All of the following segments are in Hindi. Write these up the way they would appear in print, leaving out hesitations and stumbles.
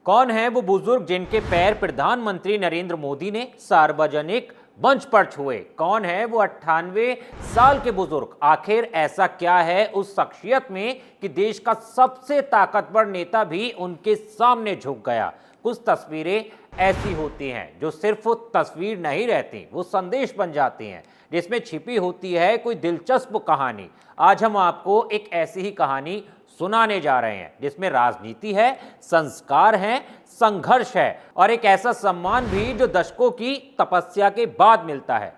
कौन है वो बुजुर्ग जिनके पैर प्रधानमंत्री नरेंद्र मोदी ने सार्वजनिक मंच पर छुए? कौन है वो 98 साल के बुजुर्ग? आखिर ऐसा क्या है उस शख्सियत में कि देश का सबसे ताकतवर नेता भी उनके सामने झुक गया? कुछ तस्वीरें ऐसी होती हैं जो सिर्फ तस्वीर नहीं रहती, वो संदेश बन जाती हैं, जिसमें छिपी होती है कोई दिलचस्प कहानी। आज हम आपको एक ऐसी ही कहानी सुनाने जा रहे हैं जिसमें राजनीति है, संस्कार है, संघर्ष है और एक ऐसा सम्मान भी जो दशकों की तपस्या के बाद मिलता है।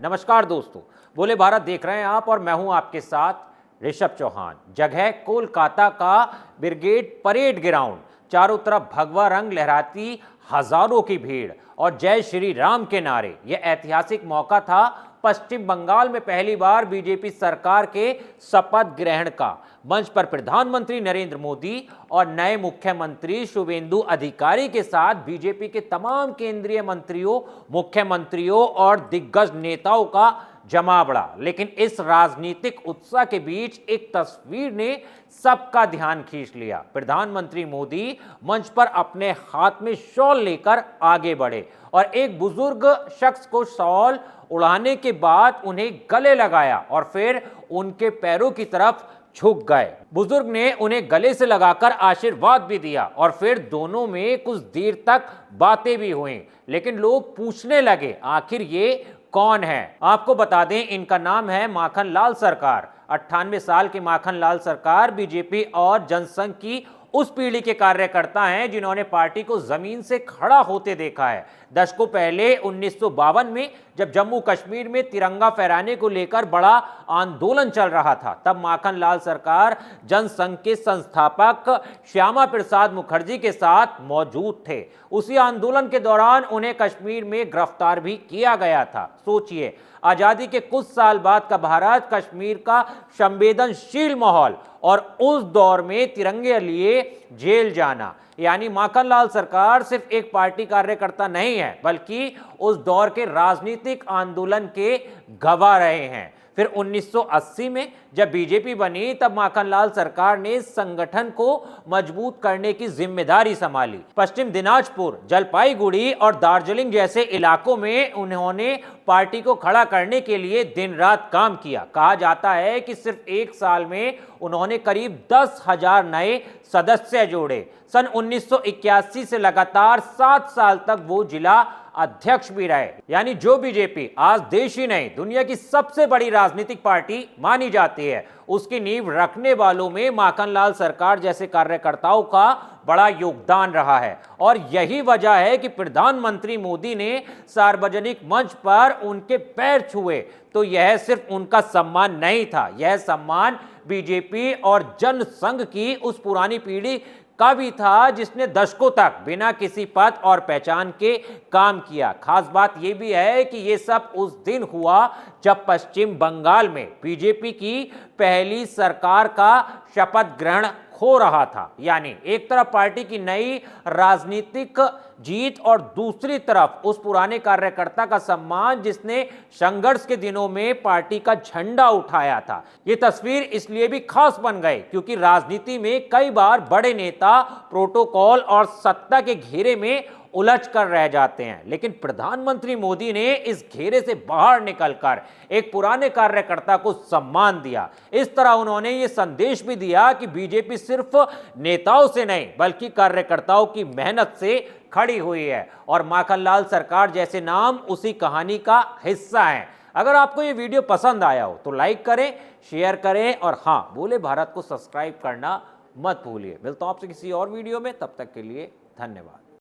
नमस्कार दोस्तों, बोले भारत देख रहे हैं आप और मैं हूं आपके साथ ऋषभ चौहान। जगह कोलकाता का ब्रिगेड परेड ग्राउंड, चारों तरफ भगवा रंग लहराती हजारों की भीड़ और जय श्री राम के नारे। यह ऐतिहासिक मौका था पश्चिम बंगाल में पहली बार बीजेपी सरकार के शपथ ग्रहण का। मंच पर प्रधानमंत्री नरेंद्र मोदी और नए मुख्यमंत्री शुभेंदु अधिकारी के साथ बीजेपी के तमाम केंद्रीय मंत्रियों, मुख्यमंत्रियों और दिग्गज नेताओं का जमावड़ा। लेकिन इस राजनीतिक उत्साह के बीच एक तस्वीर ने सबका ध्यान खींच लिया। प्रधानमंत्री मोदी मंच पर अपने हाथ में शॉल लेकर आगे बढ़े और एक बुजुर्ग शख्स को शॉल उड़ाने के बाद उन्हें गले लगाया और फिर उनके पैरों की तरफ झुक गए। बुजुर्ग ने उन्हें गले से लगाकर आशीर्वाद भी दिया और फिर दोनों में कुछ देर तक बातें भी हुई। लेकिन लोग पूछने लगे, आखिर ये कौन है? आपको बता दें, इनका नाम है माखन लाल सरकार। 98 साल के माखन लाल सरकार बीजेपी और जनसंघ की उस पीढ़ी के कार्यकर्ता हैं जिन्होंने पार्टी को जमीन से खड़ा होते देखा है। दशकों पहले 1952 में जब जम्मू कश्मीर में तिरंगा फहराने को लेकर बड़ा आंदोलन चल रहा था, तब माखन लाल सरकार जनसंघ के संस्थापक श्यामा प्रसाद मुखर्जी के साथ मौजूद थे। उसी आंदोलन के दौरान उन्हें कश्मीर में गिरफ्तार भी किया गया था। सोचिए, आजादी के कुछ साल बाद का भारत, कश्मीर का संवेदनशील माहौल और उस दौर में तिरंगे लिए जेल जाना। यानी माखन लाल सरकार सिर्फ एक पार्टी कार्यकर्ता नहीं है, बल्कि उस दौर के राजनीतिक आंदोलन के गवाह रहे हैं। फिर 1980 में जब बीजेपी बनी, तब माखन लाल सरकार ने संगठन को मजबूत करने की जिम्मेदारी संभाली। पश्चिम दिनाजपुर, जलपाईगुड़ी और दार्जिलिंग जैसे इलाकों में उन्होंने पार्टी को खड़ा करने के लिए दिन रात काम किया। कहा जाता है कि सिर्फ एक साल में उन्होंने करीब 10,000 नए सदस्य जोड़े। सन 1981 से लगातार 7 साल तक वो जिला अध्यक्ष भी रहे। यानी जो बीजेपी आज देश ही नहीं, दुनिया की सबसे बड़ी राजनीतिक पार्टी मानी जाती है, उसकी नींव रखने वालों में माखन लाल सरकार जैसे कार्यकर्ताओं का बड़ा योगदान रहा है। और यही वजह है कि प्रधानमंत्री मोदी ने सार्वजनिक मंच पर उनके पैर छुए तो यह सिर्फ उनका सम्मान नहीं था, यह सम्मान बीजेपी और जनसंघ की उस पुरानी पीढ़ी का भी था जिसने दशकों तक बिना किसी पद और पहचान के काम किया। खास बात यह भी है कि यह सब उस दिन हुआ जब पश्चिम बंगाल में बीजेपी की पहली सरकार का शपथ ग्रहण हो रहा था। यानी एक तरफ पार्टी की नई राजनीतिक जीत और दूसरी तरफ उस पुराने कार्यकर्ता का सम्मान जिसने संघर्ष के दिनों में पार्टी का झंडा उठाया था। यह तस्वीर इसलिए भी खास बन गई क्योंकि राजनीति में कई बार बड़े नेता प्रोटोकॉल और सत्ता के घेरे में उलझ कर रह जाते हैं, लेकिन प्रधानमंत्री मोदी ने इस घेरे से बाहर निकलकर एक पुराने कार्यकर्ता को सम्मान दिया। इस तरह उन्होंने ये संदेश भी दिया कि बीजेपी सिर्फ नेताओं से नहीं बल्कि कार्यकर्ताओं की मेहनत से खड़ी हुई है और माखन लाल सरकार जैसे नाम उसी कहानी का हिस्सा हैं। अगर आपको ये वीडियो पसंद आया हो तो लाइक करें, शेयर करें और हाँ, बोले भारत को सब्सक्राइब करना मत भूलिए। मिलता हूं आपसे किसी और वीडियो में, तब तक के लिए धन्यवाद।